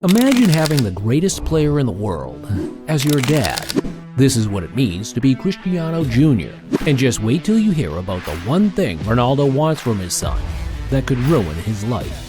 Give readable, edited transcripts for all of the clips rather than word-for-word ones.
Imagine having the greatest player in the world as your dad. This is what it means to be Cristiano Jr. And just wait till you hear about the one thing Ronaldo wants from his son that could ruin his life.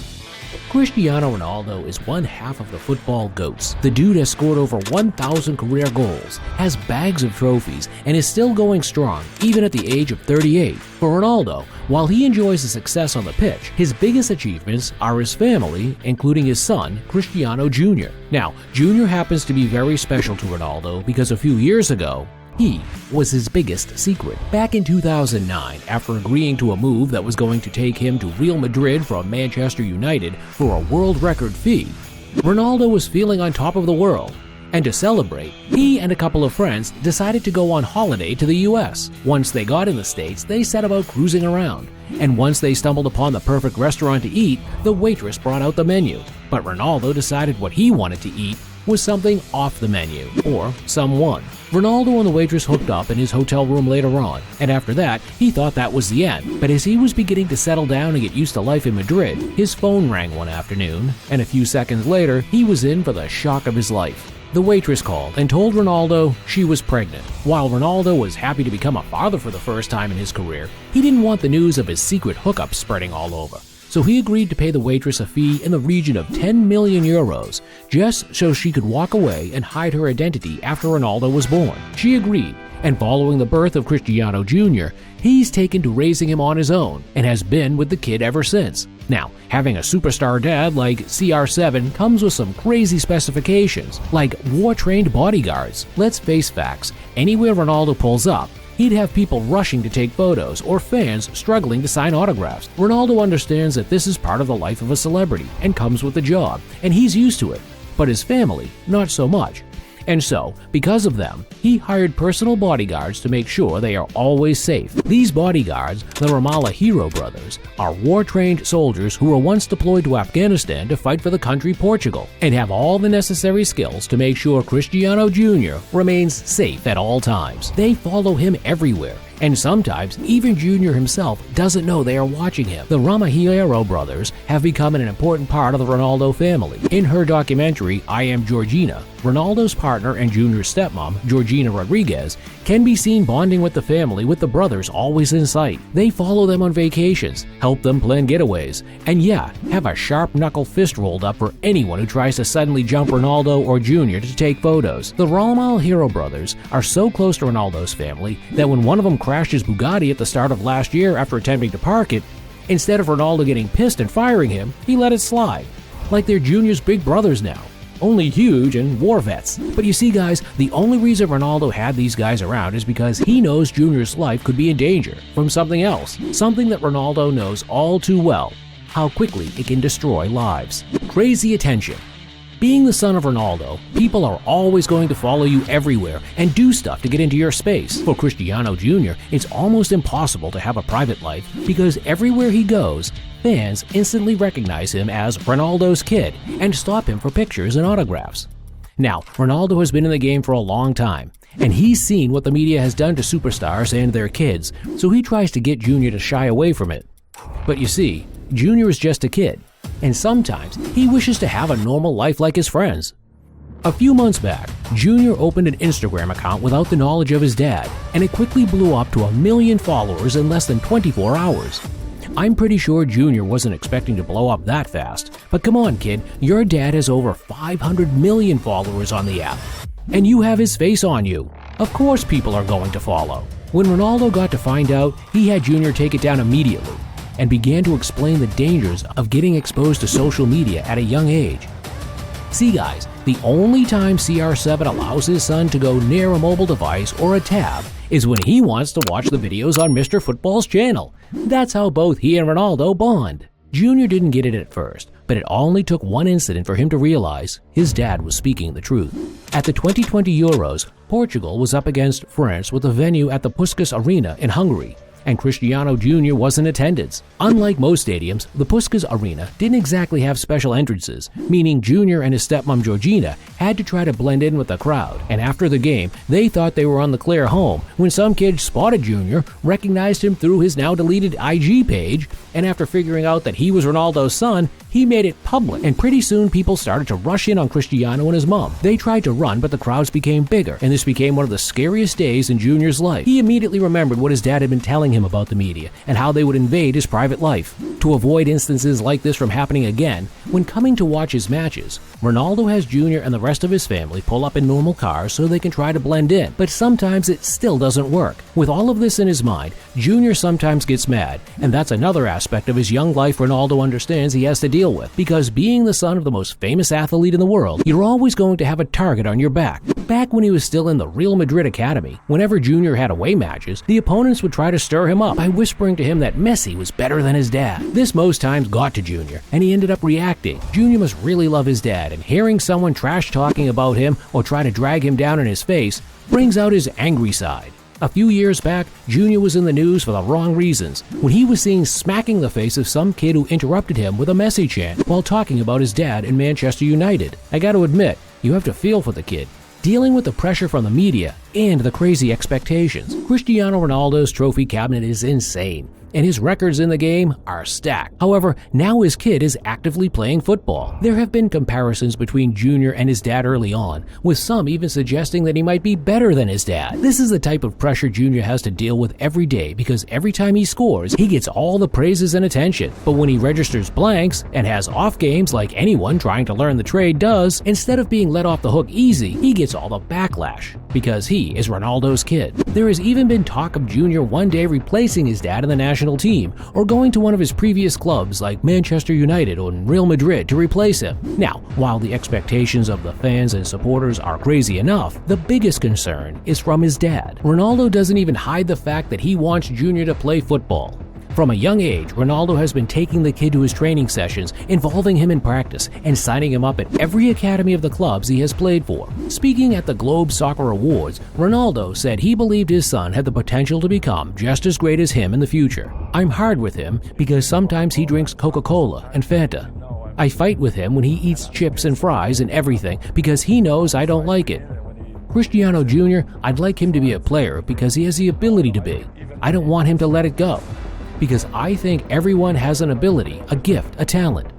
Cristiano Ronaldo is one half of the football GOATs. The dude has scored over 1,000 career goals, has bags of trophies, and is still going strong, even at the age of 38. For Ronaldo, while he enjoys the success on the pitch, his biggest achievements are his family, including his son, Cristiano Jr. Now, Jr. happens to be very special to Ronaldo because a few years ago, he was his biggest secret. Back in 2009, after agreeing to a move that was going to take him to Real Madrid from Manchester United for a world record fee, Ronaldo was feeling on top of the world. And to celebrate, he and a couple of friends decided to go on holiday to the US. Once they got in the States, they set about cruising around. And once they stumbled upon the perfect restaurant to eat, the waitress brought out the menu. But Ronaldo decided what he wanted to eat was something off the menu, or someone. Ronaldo and the waitress hooked up in his hotel room later on, and after that, he thought that was the end. But as he was beginning to settle down and get used to life in Madrid, his phone rang one afternoon, and a few seconds later, he was in for the shock of his life. The waitress called and told Ronaldo she was pregnant. While Ronaldo was happy to become a father for the first time in his career, he didn't want the news of his secret hookup spreading all over. So he agreed to pay the waitress a fee in the region of 10 million euros, just so she could walk away and hide her identity after Ronaldo was born. She agreed, and following the birth of Cristiano Jr., he's taken to raising him on his own and has been with the kid ever since. Now, having a superstar dad like CR7 comes with some crazy specifications, like war-trained bodyguards. Let's face facts, anywhere Ronaldo pulls up, he'd have people rushing to take photos or fans struggling to sign autographs. Ronaldo understands that this is part of the life of a celebrity and comes with the job, and he's used to it. But his family, not so much. And so, because of them, he hired personal bodyguards to make sure they are always safe. These bodyguards, the Ramallah Hero brothers, are war-trained soldiers who were once deployed to Afghanistan to fight for the country Portugal, and have all the necessary skills to make sure Cristiano Jr. remains safe at all times. They follow him everywhere, and sometimes even Jr. himself doesn't know they are watching him. The Ramallah brothers have become an important part of the Ronaldo family. In her documentary, I Am Georgina, Ronaldo's partner and Jr.'s stepmom, Georgina Rodriguez, can be seen bonding with the family with the brothers always in sight. They follow them on vacations, help them plan getaways, and have a sharp-knuckle fist rolled up for anyone who tries to suddenly jump Ronaldo or Jr. to take photos. The Ramallah Hero brothers are so close to Ronaldo's family that when one of them crashed his Bugatti at the start of last year after attempting to park it, instead of Ronaldo getting pissed and firing him, he let it slide. Like they're Jr.'s big brothers now, only huge and war vets. But you see guys, the only reason Ronaldo had these guys around is because he knows Jr.'s life could be in danger from something else, something that Ronaldo knows all too well, how quickly it can destroy lives. Crazy attention. Being the son of Ronaldo, people are always going to follow you everywhere and do stuff to get into your space. For Cristiano Jr., it's almost impossible to have a private life because everywhere he goes, fans instantly recognize him as Ronaldo's kid and stop him for pictures and autographs. Now, Ronaldo has been in the game for a long time, and he's seen what the media has done to superstars and their kids, so he tries to get Jr. to shy away from it. But you see, Jr. is just a kid, and sometimes he wishes to have a normal life like his friends. A few months back, Jr. opened an Instagram account without the knowledge of his dad, and it quickly blew up to 1 million followers in less than 24 hours. I'm pretty sure Jr. wasn't expecting to blow up that fast, but come on kid, your dad has over 500 million followers on the app, and you have his face on you. Of course people are going to follow. When Ronaldo got to find out, he had Jr. take it down immediately, and began to explain the dangers of getting exposed to social media at a young age. See guys, the only time CR7 allows his son to go near a mobile device or a tab is when he wants to watch the videos on Mr. Football's channel. That's how both he and Ronaldo bond. Jr. didn't get it at first, but it only took one incident for him to realize his dad was speaking the truth. At the 2020 Euros, Portugal was up against France with a venue at the Puskás Arena in Hungary, and Cristiano Jr. was in attendance. Unlike most stadiums, the Puskás Arena didn't exactly have special entrances, meaning Jr. and his stepmom Georgina had to try to blend in with the crowd, and after the game, they thought they were on the clear home when some kid spotted Jr., recognized him through his now deleted IG page, and after figuring out that he was Ronaldo's son, he made it public, and pretty soon people started to rush in on Cristiano and his mom. They tried to run, but the crowds became bigger, and this became one of the scariest days in Junior's life. He immediately remembered what his dad had been telling him about the media and how they would invade his private life. To avoid instances like this from happening again, when coming to watch his matches, Ronaldo has Junior and the rest of his family pull up in normal cars so they can try to blend in, but sometimes it still doesn't work. With all of this in his mind, Junior sometimes gets mad, and that's another aspect of his young life Ronaldo understands he has to deal with, because being the son of the most famous athlete in the world, you're always going to have a target on your back. Back when he was still in the Real Madrid academy, whenever Junior had away matches, the opponents would try to stir him up by whispering to him that Messi was better than his dad. This most times got to Junior, and he ended up reacting. Junior must really love his dad, and hearing someone trash talking about him or try to drag him down in his face brings out his angry side. A few years back, Junior was in the news for the wrong reasons when he was seen smacking the face of some kid who interrupted him with a Messi chant while talking about his dad in Manchester United. I gotta admit, you have to feel for the kid, dealing with the pressure from the media and the crazy expectations. Cristiano Ronaldo's trophy cabinet is insane, and his records in the game are stacked. However, now his kid is actively playing football. There have been comparisons between Junior and his dad early on, with some even suggesting that he might be better than his dad. This is the type of pressure Junior has to deal with every day because every time he scores, he gets all the praises and attention. But when he registers blanks and has off games like anyone trying to learn the trade does, instead of being let off the hook easy, he gets all the backlash because he is Ronaldo's kid. There has even been talk of Junior one day replacing his dad in the national team or going to one of his previous clubs like Manchester United or Real Madrid to replace him. Now, while the expectations of the fans and supporters are crazy enough, the biggest concern is from his dad. Ronaldo doesn't even hide the fact that he wants Junior to play football. From a young age, Ronaldo has been taking the kid to his training sessions, involving him in practice, and signing him up at every academy of the clubs he has played for. Speaking at the Globe Soccer Awards, Ronaldo said he believed his son had the potential to become just as great as him in the future. I'm hard with him because sometimes he drinks Coca-Cola and Fanta. I fight with him when he eats chips and fries and everything because he knows I don't like it. Cristiano Jr., I'd like him to be a player because he has the ability to be. I don't want him to let it go, because I think everyone has an ability, a gift, a talent.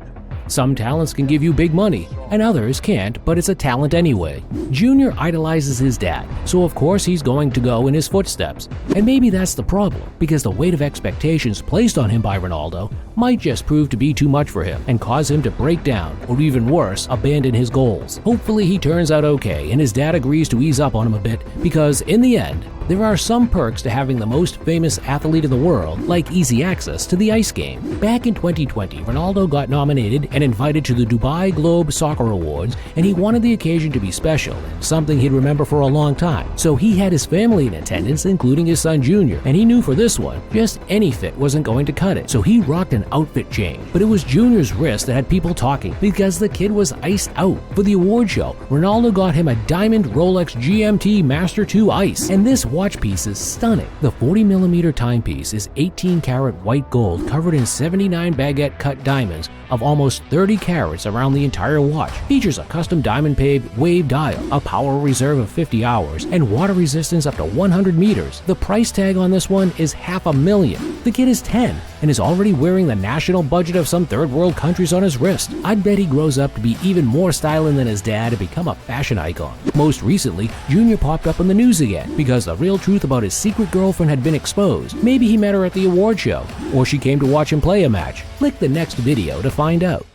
Some talents can give you big money, and others can't, but it's a talent anyway. Junior idolizes his dad, so of course he's going to go in his footsteps. And maybe that's the problem, because the weight of expectations placed on him by Ronaldo might just prove to be too much for him and cause him to break down, or even worse, abandon his goals. Hopefully he turns out okay and his dad agrees to ease up on him a bit, because in the end, there are some perks to having the most famous athlete in the world, like easy access to the ice game. Back in 2020, Ronaldo got nominated and invited to the Dubai Globe Soccer Awards, and he wanted the occasion to be special and something he'd remember for a long time. So he had his family in attendance, including his son Junior, and he knew for this one, just any fit wasn't going to cut it. So he rocked an outfit change, but it was Junior's wrist that had people talking because the kid was iced out. For the award show, Ronaldo got him a diamond Rolex GMT Master 2 Ice, and this watch piece is stunning. The 40mm timepiece is 18-karat white gold covered in 79 baguette cut diamonds of almost 30 carats around the entire watch. Features a custom diamond paved wave dial, a power reserve of 50 hours, and water resistance up to 100 meters. The price tag on this one is $500,000. The kid is 10 and is already wearing the national budget of some third world countries on his wrist. I'd bet he grows up to be even more styling than his dad and become a fashion icon. Most recently, Junior popped up in the news again because the real truth about his secret girlfriend had been exposed. Maybe he met her at the award show, or she came to watch him play a match. Click the next video to find out.